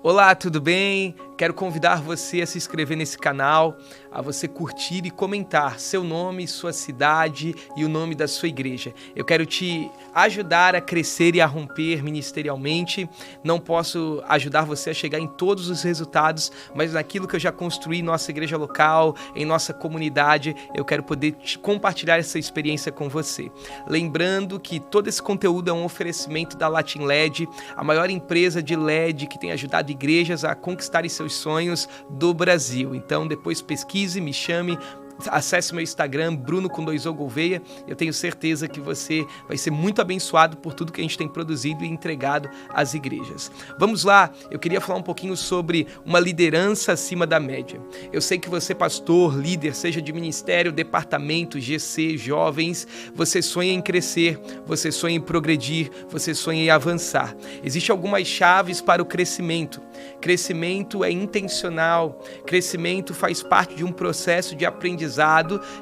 Olá, tudo bem? Quero convidar você a se inscrever nesse canal, a você curtir e comentar seu nome, sua cidade e o nome da sua igreja. Eu quero te ajudar a crescer e a romper ministerialmente. Não posso ajudar você a chegar em todos os resultados, mas naquilo que eu já construí em nossa igreja local, em nossa comunidade, eu quero poder compartilhar essa experiência com você. Lembrando que todo esse conteúdo é um oferecimento da Latin LED, a maior empresa de LED que tem ajudado igrejas a conquistarem seus sonhos do Brasil. Então depois pesquise, me chame, acesse meu Instagram, Bruno com 2O Gouveia. Eu tenho certeza que você vai ser muito abençoado por tudo que a gente tem produzido e entregado às igrejas. Vamos lá, eu queria falar um pouquinho sobre uma liderança acima da média. Eu sei que você, pastor, líder, seja de ministério, departamento, GC, jovens, você sonha em crescer, você sonha em progredir, você sonha em avançar. Existem algumas chaves para o crescimento. Crescimento é intencional, crescimento faz parte de um processo de aprendizado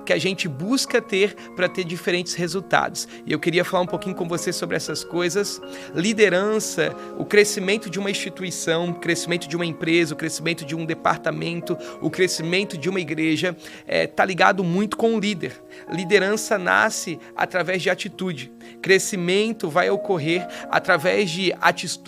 que a gente busca ter para ter diferentes resultados. E eu queria falar um pouquinho com você sobre essas coisas. Liderança, o crescimento de uma instituição, o crescimento de uma empresa, o crescimento de um departamento, o crescimento de uma igreja está ligado muito com o líder. Liderança nasce através de atitude. Crescimento vai ocorrer através de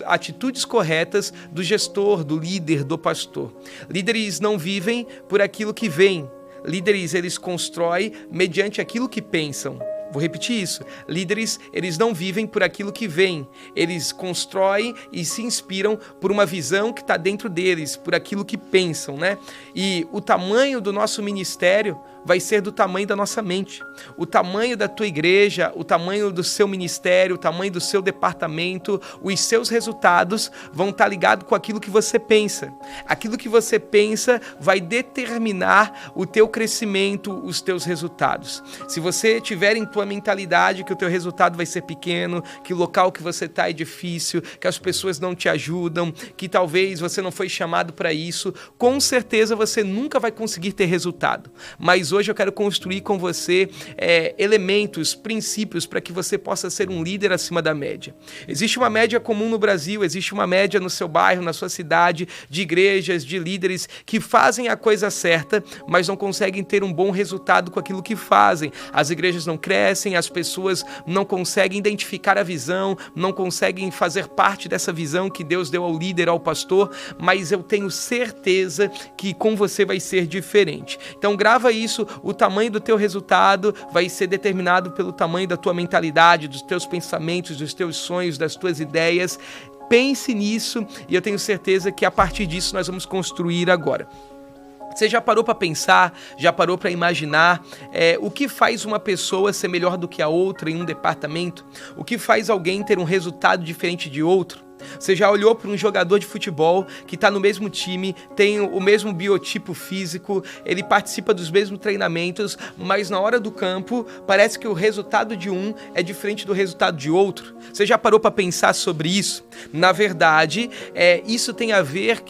atitudes corretas do gestor, do líder, do pastor. Líderes não vivem por aquilo que veem. Líderes, eles constroem mediante aquilo que pensam. Vou repetir isso. Líderes, eles não vivem por aquilo que veem. Eles constroem e se inspiram por uma visão que está dentro deles, por aquilo que pensam, né? E o tamanho do nosso ministério vai ser do tamanho da nossa mente. O tamanho da tua igreja, o tamanho do seu ministério, o tamanho do seu departamento, os seus resultados vão estar ligados com aquilo que você pensa. Aquilo que você pensa vai determinar o teu crescimento, os teus resultados. Se você tiver em tua mentalidade que o teu resultado vai ser pequeno, que o local que você está é difícil, que as pessoas não te ajudam, que talvez você não foi chamado para isso, com certeza você nunca vai conseguir ter resultado. Mas hoje eu quero construir com você elementos, princípios para que você possa ser um líder acima da média. Existe uma média comum no Brasil, existe uma média no seu bairro, na sua cidade, de igrejas, de líderes que fazem a coisa certa, mas não conseguem ter um bom resultado com aquilo que fazem. As igrejas não crescem, as pessoas não conseguem identificar a visão, não conseguem fazer parte dessa visão que Deus deu ao líder, ao pastor, mas eu tenho certeza que com você vai ser diferente. Então grava isso, o tamanho do teu resultado vai ser determinado pelo tamanho da tua mentalidade, dos teus pensamentos, dos teus sonhos, das tuas ideias. Pense nisso e eu tenho certeza que a partir disso nós vamos construir agora. Você já parou para pensar, já parou para imaginar o que faz uma pessoa ser melhor do que a outra em um departamento? O que faz alguém ter um resultado diferente de outro? Você já olhou para um jogador de futebol que está no mesmo time, tem o mesmo biotipo físico, ele participa dos mesmos treinamentos, mas na hora do campo parece que o resultado de um é diferente do resultado de outro? Você já parou para pensar sobre isso? Na verdade, isso tem a ver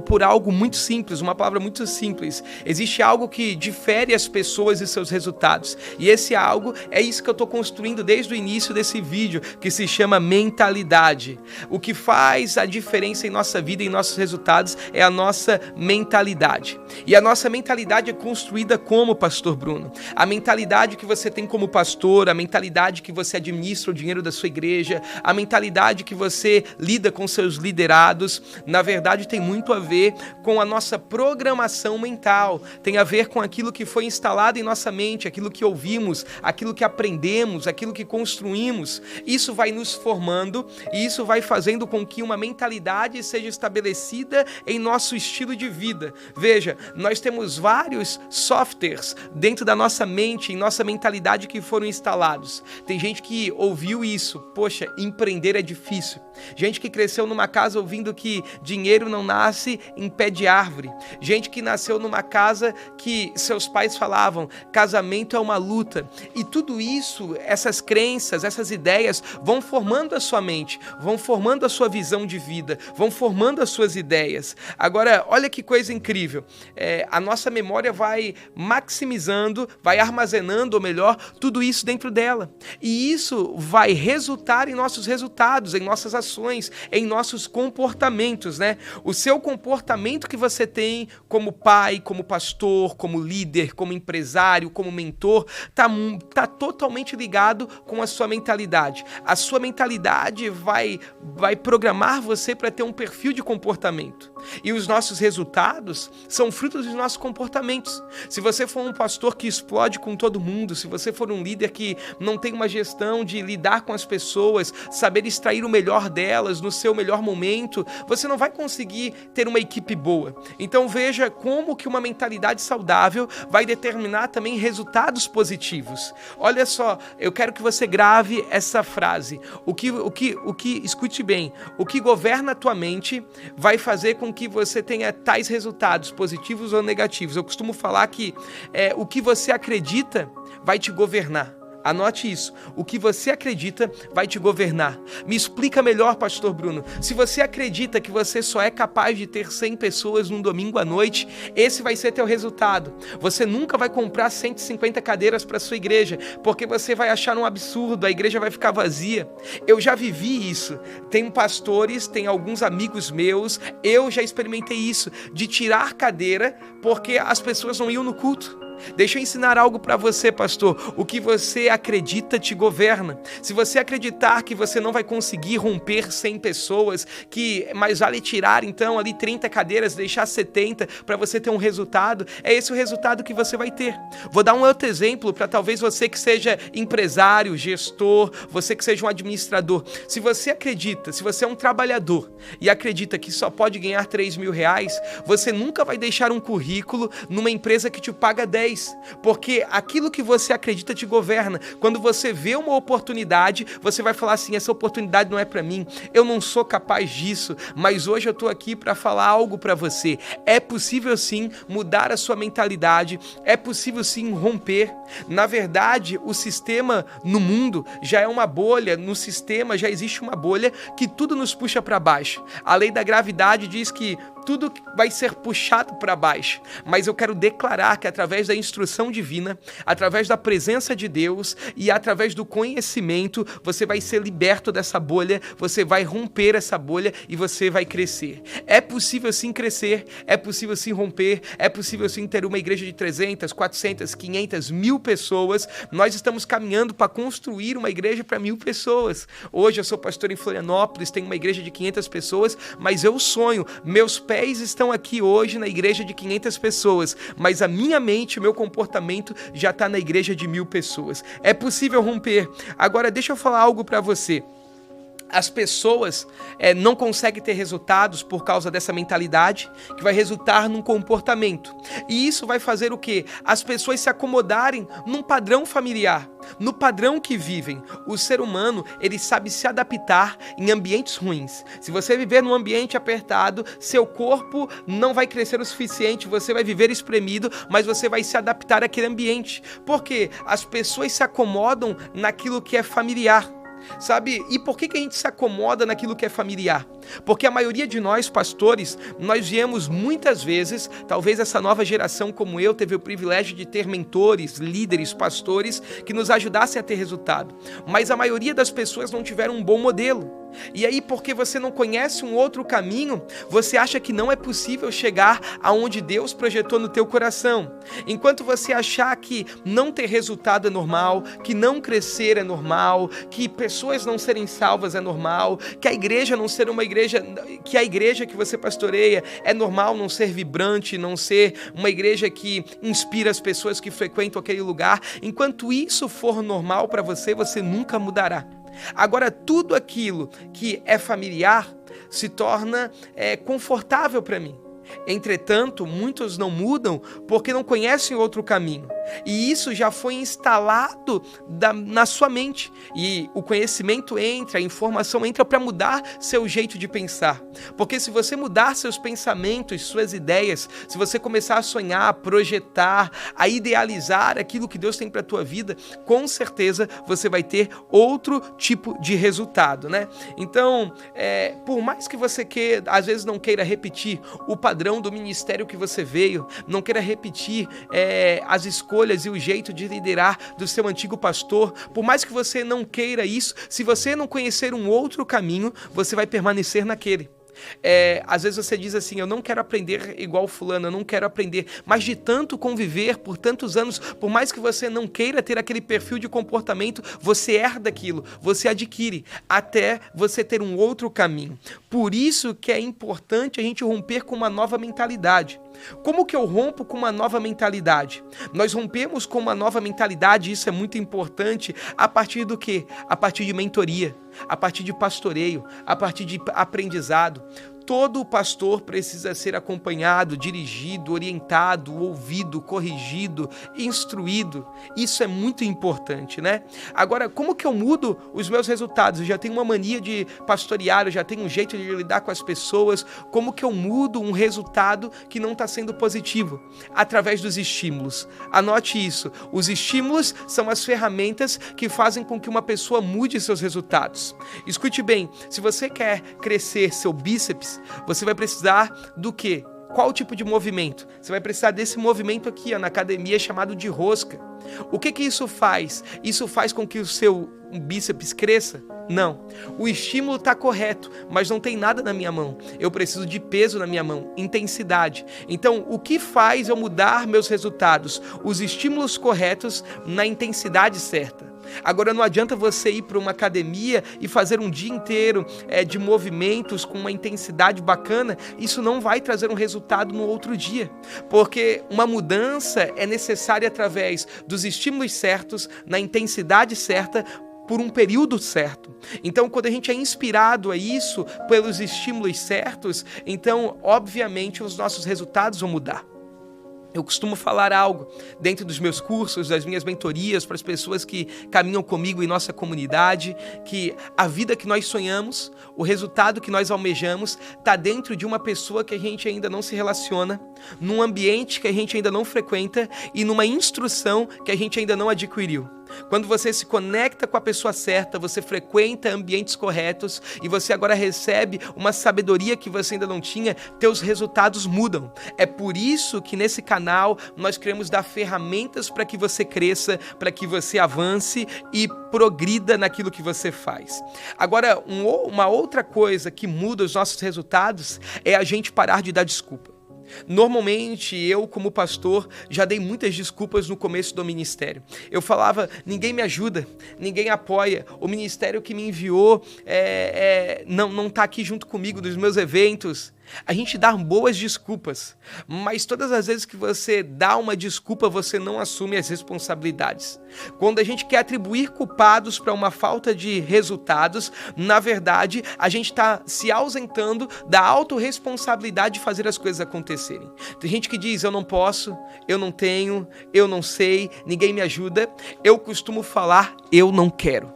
por algo muito simples, uma palavra muito simples. Existe algo que difere as pessoas e seus resultados. E esse algo é isso que eu estou construindo desde o início desse vídeo, que se chama mentalidade. O que faz a diferença em nossa vida e em nossos resultados é a nossa mentalidade. E a nossa mentalidade é construída como, Pastor Bruno? A mentalidade que você tem como pastor, a mentalidade que você administra o dinheiro da sua igreja, a mentalidade que você lida com seus liderados, na verdade tem muito a ver com a nossa programação mental, tem a ver com aquilo que foi instalado em nossa mente, aquilo que ouvimos, aquilo que aprendemos, aquilo que construímos. Isso vai nos formando e isso vai fazendo com que uma mentalidade seja estabelecida em nosso estilo de vida. Veja, nós temos vários softwares dentro da nossa mente, em nossa mentalidade que foram instalados. Tem gente que ouviu isso, poxa, empreender é difícil. Gente que cresceu numa casa ouvindo que dinheiro não nasce em pé de árvore. Gente que nasceu numa casa que seus pais falavam, casamento é uma luta. E tudo isso, essas crenças, essas ideias vão formando a sua mente, vão formando formando a sua visão de vida, vão formando as suas ideias. Agora, olha que coisa incrível. A nossa memória vai maximizando, vai armazenando, ou melhor, tudo isso dentro dela. E isso vai resultar em nossos resultados, em nossas ações, em nossos comportamentos, né? O seu comportamento que você tem como pai, como pastor, como líder, como empresário, como mentor, tá totalmente ligado com a sua mentalidade. A sua mentalidade vai programar você para ter um perfil de comportamento. E os nossos resultados são frutos dos nossos comportamentos. Se você for um pastor que explode com todo mundo, se você for um líder que não tem uma gestão de lidar com as pessoas, saber extrair o melhor delas no seu melhor momento, você não vai conseguir ter uma equipe boa. Então veja como que uma mentalidade saudável vai determinar também resultados positivos. Olha só, eu quero que você grave essa frase. Escute bem, o que governa a tua mente vai fazer com que você tenha tais resultados, positivos ou negativos. Eu costumo falar que o que você acredita vai te governar. Anote isso. O que você acredita vai te governar. Me explica melhor, pastor Bruno. Se você acredita que você só é capaz de ter 100 pessoas num domingo à noite, esse vai ser teu resultado. Você nunca vai comprar 150 cadeiras para sua igreja, porque você vai achar um absurdo, a igreja vai ficar vazia. Eu já vivi isso. Tem pastores, tem alguns amigos meus, eu já experimentei isso, de tirar cadeira porque as pessoas não iam no culto. Deixa eu ensinar algo para você, pastor. O que você acredita te governa. Se você acreditar que você não vai conseguir romper 100 pessoas, que mais vale tirar então ali 30 cadeiras, deixar 70 para você ter um resultado, é esse o resultado que você vai ter. Vou dar um outro exemplo para talvez você que seja empresário, gestor, você que seja um administrador. Se você acredita, se você é um trabalhador e acredita que só pode ganhar R$3.000, você nunca vai deixar um currículo numa empresa que te paga 10. Porque aquilo que você acredita te governa. Quando você vê uma oportunidade, você vai falar assim, essa oportunidade não é para mim, eu não sou capaz disso, mas hoje eu estou aqui para falar algo para você. É possível sim mudar a sua mentalidade, é possível sim romper. Na verdade, o sistema no mundo já é uma bolha, no sistema já existe uma bolha que tudo nos puxa para baixo. A lei da gravidade diz que tudo vai ser puxado para baixo, mas eu quero declarar que através da instrução divina, através da presença de Deus e através do conhecimento, você vai ser liberto dessa bolha, você vai romper essa bolha e você vai crescer. É possível sim crescer, é possível sim romper, é possível sim ter uma igreja de 300, 400, 500, 1000 pessoas. Nós estamos caminhando para construir uma igreja para 1000 pessoas. Hoje eu sou pastor em Florianópolis, tenho uma igreja de 500 pessoas, mas eu sonho, meus pés estão aqui hoje na igreja de 500 pessoas, mas a minha mente, o meu comportamento já está na igreja de 1000 pessoas. É possível romper. Agora, deixa eu falar algo para você. As pessoas não conseguem ter resultados por causa dessa mentalidade que vai resultar num comportamento. E isso vai fazer o quê? As pessoas se acomodarem num padrão familiar, no padrão que vivem. O ser humano, ele sabe se adaptar em ambientes ruins. Se você viver num ambiente apertado, seu corpo não vai crescer o suficiente, você vai viver espremido, mas você vai se adaptar àquele ambiente. Por quê? As pessoas se acomodam naquilo que é familiar. Sabe? E por que a gente se acomoda naquilo que é familiar? Porque a maioria de nós, pastores, nós viemos muitas vezes, talvez essa nova geração como eu, teve o privilégio de ter mentores, líderes, pastores, que nos ajudassem a ter resultado. Mas a maioria das pessoas não tiveram um bom modelo. E aí, porque você não conhece um outro caminho, você acha que não é possível chegar aonde Deus projetou no teu coração. Enquanto você achar que não ter resultado é normal, que não crescer é normal, que pessoas não serem salvas é normal, que a igreja não ser uma igreja, que a igreja que você pastoreia é normal não ser vibrante, não ser uma igreja que inspira as pessoas que frequentam aquele lugar. Enquanto isso for normal para você, você nunca mudará. Agora, tudo aquilo que é familiar se torna confortável para mim. Entretanto, muitos não mudam porque não conhecem outro caminho. E isso já foi instalado na sua mente. E o conhecimento entra, a informação entra para mudar seu jeito de pensar. Porque se você mudar seus pensamentos, suas ideias, se você começar a sonhar, a projetar, a idealizar aquilo que Deus tem para a tua vida, com certeza você vai ter outro tipo de resultado, né? Então, por mais que você às vezes não queira repetir o padrão do ministério que você veio, não queira repetir as escolhas e o jeito de liderar do seu antigo pastor, por mais que você não queira isso, se você não conhecer um outro caminho, você vai permanecer naquele. Às vezes você diz assim, eu não quero aprender igual fulano, eu não quero aprender, mas de tanto conviver por tantos anos, por mais que você não queira ter aquele perfil de comportamento, você herda aquilo, você adquire, até você ter um outro caminho. Por isso que é importante a gente romper com uma nova mentalidade. Como que eu rompo com uma nova mentalidade? Nós rompemos com uma nova mentalidade, isso é muito importante, a partir do quê? A partir de mentoria, a partir de pastoreio, a partir de aprendizado. Todo pastor precisa ser acompanhado, dirigido, orientado, ouvido, corrigido, instruído. Isso é muito importante, né? Agora, como que eu mudo os meus resultados? Eu já tenho uma mania de pastorear, eu já tenho um jeito de lidar com as pessoas. Como que eu mudo um resultado que não está sendo positivo? Através dos estímulos. Anote isso. Os estímulos são as ferramentas que fazem com que uma pessoa mude seus resultados. Escute bem, se você quer crescer seu bíceps, você vai precisar do quê? Qual tipo de movimento? Você vai precisar desse movimento aqui, na academia, chamado de rosca. O que isso faz? Isso faz com que o seu bíceps cresça? Não. O estímulo está correto, mas não tem nada na minha mão. Eu preciso de peso na minha mão, intensidade. Então, o que faz eu mudar meus resultados? Os estímulos corretos na intensidade certa. Agora, não adianta você ir para uma academia e fazer um dia inteiro de movimentos com uma intensidade bacana. Isso não vai trazer um resultado no outro dia, porque uma mudança é necessária através dos estímulos certos, na intensidade certa, por um período certo. Então, quando a gente é inspirado a isso pelos estímulos certos, então, obviamente, os nossos resultados vão mudar. Eu costumo falar algo dentro dos meus cursos, das minhas mentorias, para as pessoas que caminham comigo em nossa comunidade, que a vida que nós sonhamos, o resultado que nós almejamos, está dentro de uma pessoa que a gente ainda não se relaciona, num ambiente que a gente ainda não frequenta e numa instrução que a gente ainda não adquiriu. Quando você se conecta com a pessoa certa, você frequenta ambientes corretos e você agora recebe uma sabedoria que você ainda não tinha, teus resultados mudam. É por isso que nesse canal nós queremos dar ferramentas para que você cresça, para que você avance e progrida naquilo que você faz. Agora, uma outra coisa que muda os nossos resultados é a gente parar de dar desculpa. Normalmente, eu como pastor, já dei muitas desculpas no começo do ministério. Eu falava, ninguém me ajuda, ninguém apoia, o ministério que me enviou não está aqui junto comigo nos meus eventos. A gente dá boas desculpas, mas todas as vezes que você dá uma desculpa, você não assume as responsabilidades. Quando a gente quer atribuir culpados para uma falta de resultados, na verdade, a gente está se ausentando da autorresponsabilidade de fazer as coisas acontecerem. Tem gente que diz, eu não posso, eu não tenho, eu não sei, ninguém me ajuda. Eu costumo falar, eu não quero.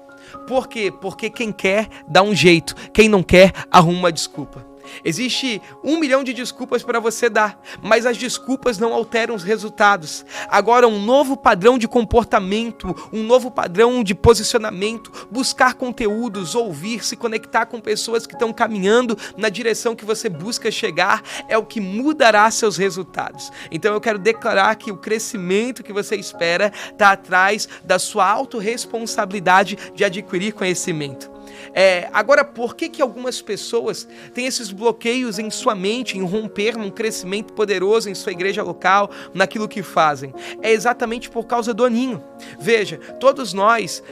Por quê? Porque quem quer dá um jeito, quem não quer arruma uma desculpa. Existe 1 milhão de desculpas para você dar, mas as desculpas não alteram os resultados. Agora, um novo padrão de comportamento, um novo padrão de posicionamento, buscar conteúdos, ouvir, se conectar com pessoas que estão caminhando na direção que você busca chegar, é o que mudará seus resultados. Então eu quero declarar que o crescimento que você espera está atrás da sua autorresponsabilidade de adquirir conhecimento. Agora, por que algumas pessoas têm esses bloqueios em sua mente, em romper num crescimento poderoso em sua igreja local, naquilo que fazem? É exatamente por causa do aninho. Veja, todos nós,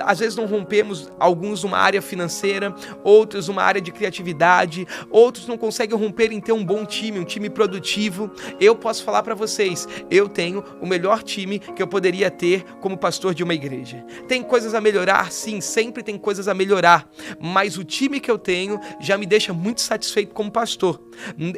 às vezes não rompemos, alguns numa área financeira, outros numa área de criatividade, outros não conseguem romper em ter um bom time, um time produtivo. Eu posso falar para vocês, eu tenho o melhor time que eu poderia ter como pastor de uma igreja. Tem coisas a melhorar? Sim, sempre tem coisas a melhorar. melhorar, mas o time que eu tenho já me deixa muito satisfeito como pastor.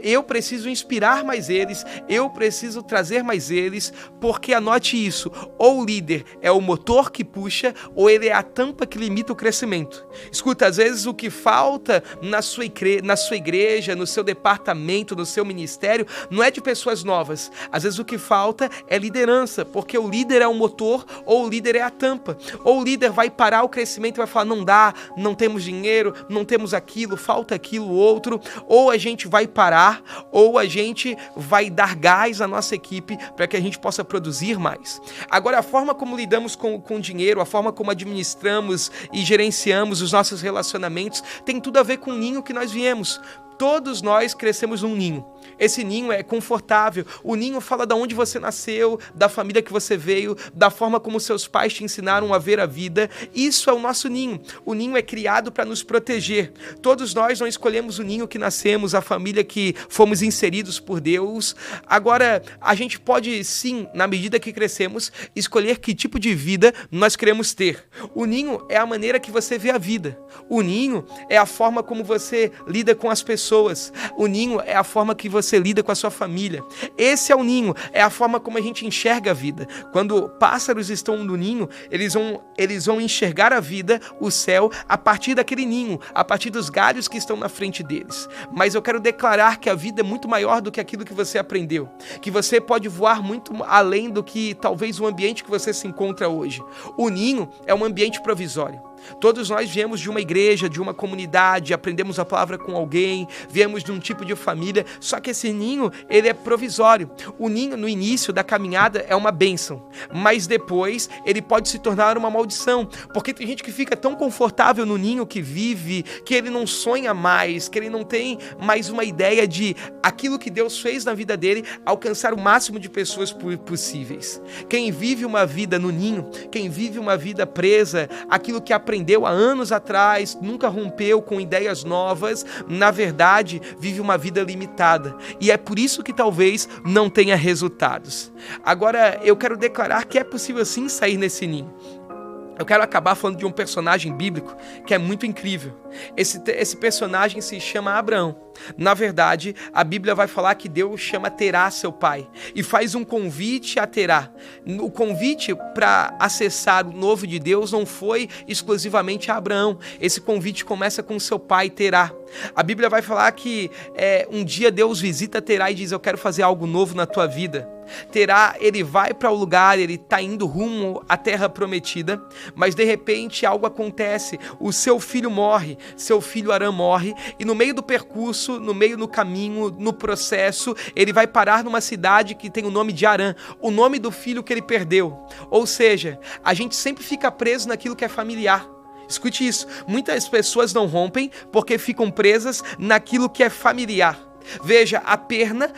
Eu preciso inspirar mais eles, eu preciso trazer mais eles, porque anote isso, ou o líder é o motor que puxa, ou ele é a tampa que limita o crescimento. Escuta, às vezes o que falta na sua igreja, no seu departamento, no seu ministério, não é de pessoas novas. Às vezes o que falta é liderança, porque o líder é o motor, ou o líder é a tampa. Ou o líder vai parar o crescimento e vai falar, não dá, não temos dinheiro, não temos aquilo, falta aquilo, outro. Ou a gente vai parar, ou a gente vai dar gás à nossa equipe para que a gente possa produzir mais. Agora, a forma como lidamos com dinheiro, a forma como administramos e gerenciamos os nossos relacionamentos, tem tudo a ver com o ninho que nós viemos. Todos nós crescemos num ninho. Esse ninho é confortável. O ninho fala de onde você nasceu, da família que você veio, da forma como seus pais te ensinaram a ver a vida. Isso é o nosso ninho. O ninho é criado para nos proteger. Todos nós não escolhemos o ninho que nascemos, a família que fomos inseridos por Deus. Agora, a gente pode sim, na medida que crescemos, escolher que tipo de vida nós queremos ter. O ninho é a maneira que você vê a vida. O ninho é a forma como você lida com as pessoas. O ninho é a forma que você lida com a sua família. Esse é o ninho, é a forma como a gente enxerga a vida. Quando pássaros estão no ninho, eles vão enxergar a vida, o céu, a partir daquele ninho, a partir dos galhos que estão na frente deles. Mas eu quero declarar que a vida é muito maior do que aquilo que você aprendeu, que você pode voar muito além do que talvez o ambiente que você se encontra hoje. O ninho é um ambiente provisório. Todos nós viemos de uma igreja, de uma comunidade, aprendemos a palavra com alguém, viemos de um tipo de família, só que esse ninho, ele é provisório. O ninho, no início da caminhada, é uma bênção, mas depois ele pode se tornar uma maldição, porque tem gente que fica tão confortável no ninho que vive, que ele não sonha mais, que ele não tem mais uma ideia de aquilo que Deus fez na vida dele, alcançar o máximo de pessoas possíveis. Quem vive uma vida no ninho, quem vive uma vida presa, aquilo que aprendeu há anos atrás, nunca rompeu com ideias novas, na verdade, vive uma vida limitada. E é por isso que talvez não tenha resultados. Agora, eu quero declarar que é possível sim sair nesse ninho. Eu quero acabar falando de um personagem bíblico que é muito incrível. Esse personagem se chama Abraão. Na verdade, a Bíblia vai falar que Deus chama Terá, seu pai, e faz um convite a Terá. O convite para acessar o novo de Deus não foi exclusivamente a Abraão. Esse convite começa com seu pai, Terá. A Bíblia vai falar que um dia Deus visita Terá e diz, eu quero fazer algo novo na tua vida. Terá, ele vai para o lugar, ele está indo rumo à terra prometida, mas de repente algo acontece, o seu filho morre, seu filho Arã morre, e no meio do percurso, no caminho, no processo, ele vai parar numa cidade que tem o nome de Arã, o nome do filho que ele perdeu. Ou seja, a gente sempre fica preso naquilo que é familiar. Escute isso, muitas pessoas não rompem porque ficam presas naquilo que é familiar. Veja, a perda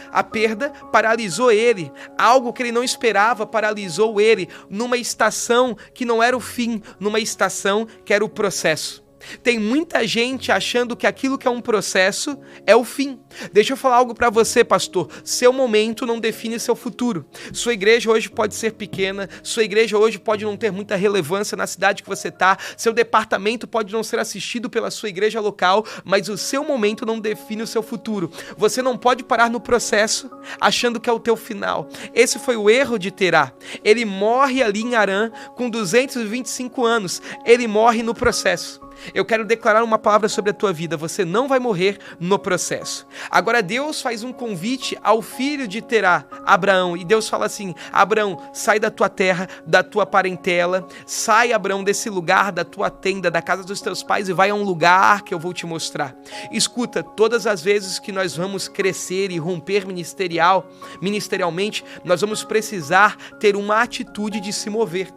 paralisou ele, algo que ele não esperava paralisou ele, numa estação que não era o fim, numa estação que era o processo. Tem muita gente achando que aquilo que é um processo é o fim. Deixa eu falar algo para você, pastor. Seu momento não define seu futuro. Sua igreja hoje pode ser pequena, sua igreja hoje pode não ter muita relevância na cidade que você está, seu departamento pode não ser assistido pela sua igreja local, mas o seu momento não define o seu futuro. Você não pode parar no processo achando que é o teu final. Esse foi o erro de Terá. Ele morre ali em Arã com 225 anos. Ele morre no processo. Eu quero declarar uma palavra sobre a tua vida. Você não vai morrer no processo. Agora Deus faz um convite ao filho de Terá, Abraão. E Deus fala assim, Abraão, sai da tua terra, da tua parentela. Sai, Abraão, desse lugar, da tua tenda, da casa dos teus pais e vai a um lugar que eu vou te mostrar. Escuta, todas as vezes que nós vamos crescer e romper ministerialmente, nós vamos precisar ter uma atitude de se mover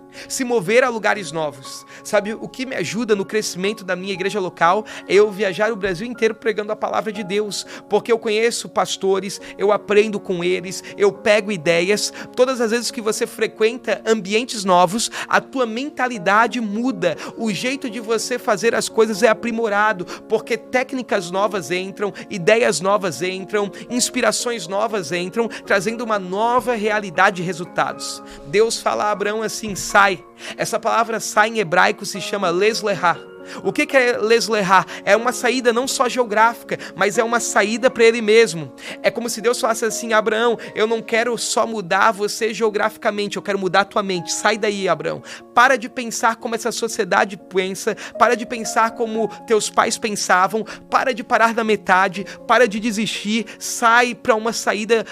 a lugares novos. Sabe, o que me ajuda no crescimento da minha igreja local é eu viajar o Brasil inteiro pregando a palavra de Deus, porque eu conheço pastores, eu aprendo com eles, eu pego ideias. Todas as vezes que você frequenta ambientes novos, a tua mentalidade muda, o jeito de você fazer as coisas é aprimorado, porque técnicas novas entram, ideias novas entram, inspirações novas entram, trazendo uma nova realidade de resultados. Deus fala a Abraão assim, sai. Essa palavra sai em hebraico se chama leslehá. O que é Lesleha? É uma saída não só geográfica, mas é uma saída para ele mesmo. É como se Deus falasse assim: Abraão, eu não quero só mudar você geograficamente, eu quero mudar a tua mente. Sai daí, Abraão. Para de pensar como essa sociedade pensa, para de pensar como teus pais pensavam, para de parar na metade, para de desistir, sai para uma saída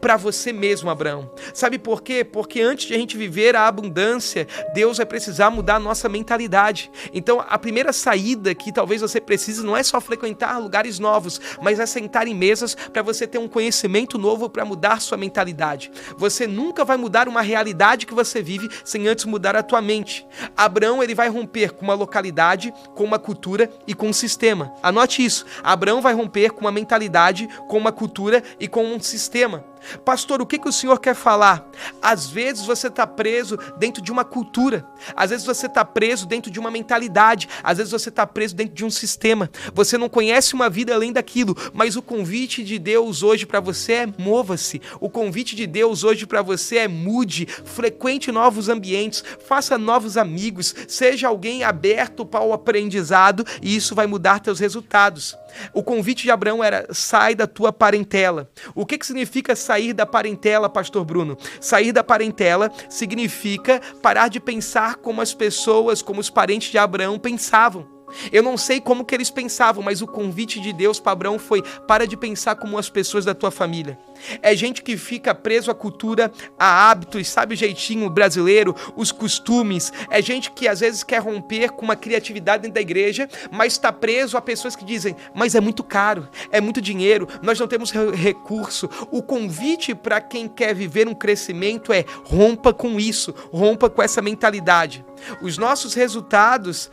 para você mesmo, Abraão. Sabe por quê? Porque antes de a gente viver a abundância, Deus vai precisar mudar a nossa mentalidade. Então, a primeira saída que talvez você precise não é só frequentar lugares novos, mas é sentar em mesas para você ter um conhecimento novo para mudar sua mentalidade. Você nunca vai mudar uma realidade que você vive sem antes mudar a tua mente. Abraão, ele vai romper com uma localidade, com uma cultura e com um sistema. Anote isso. Abraão vai romper com uma mentalidade, com uma cultura e com um sistema. Pastor, o que o senhor quer falar? Às vezes você está preso dentro de uma cultura, às vezes você está preso dentro de uma mentalidade, às vezes você está preso dentro de um sistema, você não conhece uma vida além daquilo, mas o convite de Deus hoje para você é mova-se, o convite de Deus hoje para você é mude, frequente novos ambientes, faça novos amigos, seja alguém aberto para o aprendizado e isso vai mudar teus resultados. O convite de Abraão era: sai da tua parentela. O que significa sair da parentela, pastor Bruno? Sair da parentela significa parar de pensar como as pessoas, como os parentes de Abraão pensavam. Eu não sei como que eles pensavam, mas o convite de Deus para Abraão foi: para de pensar como as pessoas da tua família. É gente que fica preso à cultura, a hábitos, sabe o jeitinho brasileiro, os costumes. É gente que às vezes quer romper com uma criatividade dentro da igreja, mas está preso a pessoas que dizem: mas é muito caro, é muito dinheiro, nós não temos recurso. O convite para quem quer viver um crescimento é: rompa com isso, rompa com essa mentalidade. Os nossos resultados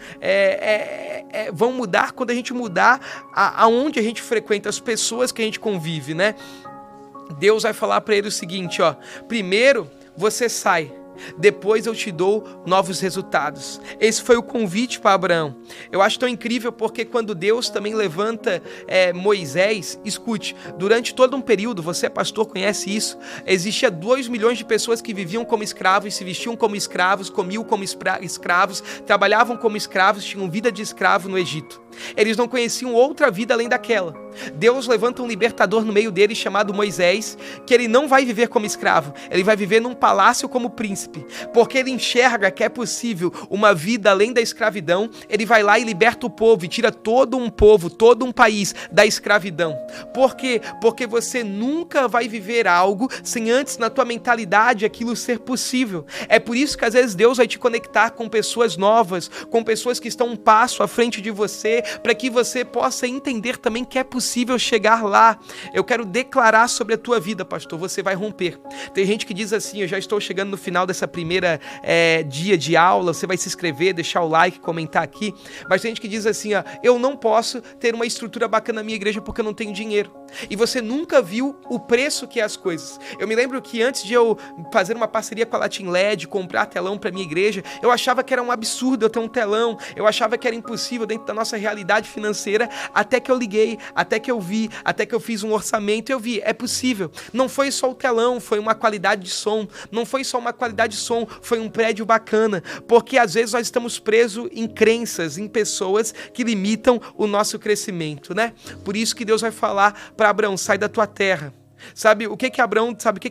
vão mudar quando a gente mudar aonde a gente frequenta, as pessoas que a gente convive, né? Deus vai falar para ele o seguinte, ó: primeiro você sai, depois eu te dou novos resultados. Esse foi o convite para Abraão. Eu acho tão incrível porque quando Deus também levanta Moisés, escute, durante todo um período, você é pastor, conhece isso, existia 2 milhões de pessoas que viviam como escravos, se vestiam como escravos, comiam como escravos, trabalhavam como escravos, tinham vida de escravo no Egito. Eles não conheciam outra vida além daquela. Deus levanta um libertador no meio deles chamado Moisés, que ele não vai viver como escravo, ele vai viver num palácio como príncipe, porque ele enxerga que é possível uma vida além da escravidão. Ele vai lá e liberta o povo e tira todo um povo, todo um país da escravidão. Por quê? Porque você nunca vai viver algo sem antes na tua mentalidade aquilo ser possível. É por isso que às vezes Deus vai te conectar com pessoas novas, com pessoas que estão um passo à frente de você, para que você possa entender também que é possível chegar lá. Eu quero declarar sobre a tua vida, pastor, você vai romper. Tem gente que diz assim: eu já estou chegando no final dessa primeira dia de aula, você vai se inscrever, deixar o like, comentar aqui, mas tem gente que diz assim, ó: eu não posso ter uma estrutura bacana na minha igreja porque eu não tenho dinheiro. E você nunca viu o preço que é as coisas. Eu me lembro que antes de eu fazer uma parceria com a Latin LED, comprar telão para minha igreja, eu achava que era um absurdo eu ter um telão, eu achava que era impossível dentro da nossa realidade financeira, até que eu liguei, até que eu vi, até que eu fiz um orçamento e eu vi, é possível. Não foi só o telão, foi uma qualidade de som, não foi só uma qualidade de som, foi um prédio bacana, porque às vezes nós estamos presos em crenças, em pessoas que limitam o nosso crescimento, né? Por isso que Deus vai falar para Abraão: sai da tua terra. Sabe o que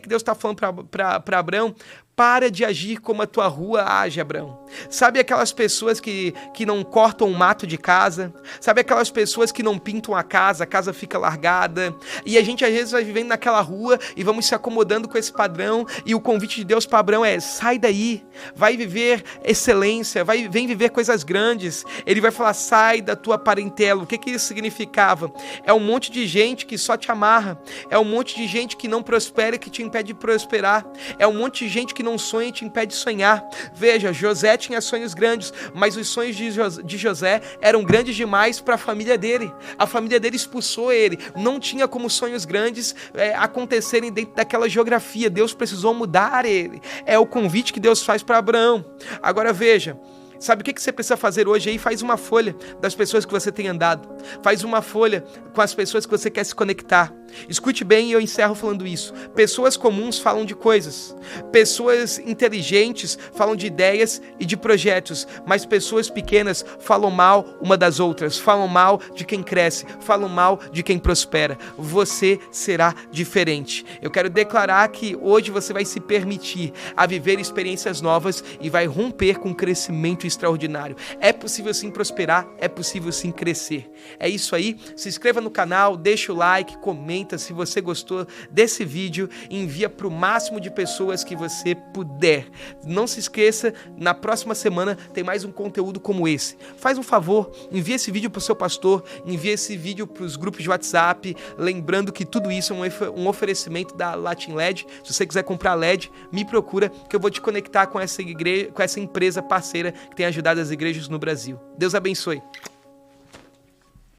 Deus está falando para Abraão? Para de agir como a tua rua age, Abraão. Sabe aquelas pessoas que não cortam o mato de casa? Sabe aquelas pessoas que não pintam a casa fica largada? E a gente às vezes vai vivendo naquela rua e vamos se acomodando com esse padrão, e o convite de Deus para Abraão é: sai daí, vai viver excelência, vem viver coisas grandes. Ele vai falar: sai da tua parentela. O que isso significava? É um monte de gente que só te amarra, é um monte de gente que não prospera e que te impede de prosperar, é um monte de gente que não sonha e te impede de sonhar. Veja, José tinha sonhos grandes, mas os sonhos de José eram grandes demais para a família dele. A família dele expulsou ele. Não tinha como sonhos grandes acontecerem dentro daquela geografia. Deus precisou mudar ele. É o convite que Deus faz para Abraão. Agora veja, sabe o que você precisa fazer hoje aí? Faz uma folha das pessoas que você tem andado. Faz uma folha com as pessoas que você quer se conectar. Escute bem e eu encerro falando isso. Pessoas comuns falam de coisas. Pessoas inteligentes falam de ideias e de projetos. Mas pessoas pequenas falam mal uma das outras. Falam mal de quem cresce. Falam mal de quem prospera. Você será diferente. Eu quero declarar que hoje você vai se permitir a viver experiências novas e vai romper com um crescimento extraordinário. É possível sim prosperar. É possível sim crescer. É isso aí. Se inscreva no canal, deixa o like, comenta se você gostou desse vídeo, envia para o máximo de pessoas que você puder. Não se esqueça, na próxima semana tem mais um conteúdo como esse. Faz um favor, envia esse vídeo para o seu pastor, envia esse vídeo para os grupos de WhatsApp, lembrando que tudo isso é um oferecimento da Latin LED. Se você quiser comprar LED, me procura que eu vou te conectar com essa empresa parceira que tem ajudado as igrejas no Brasil. Deus abençoe.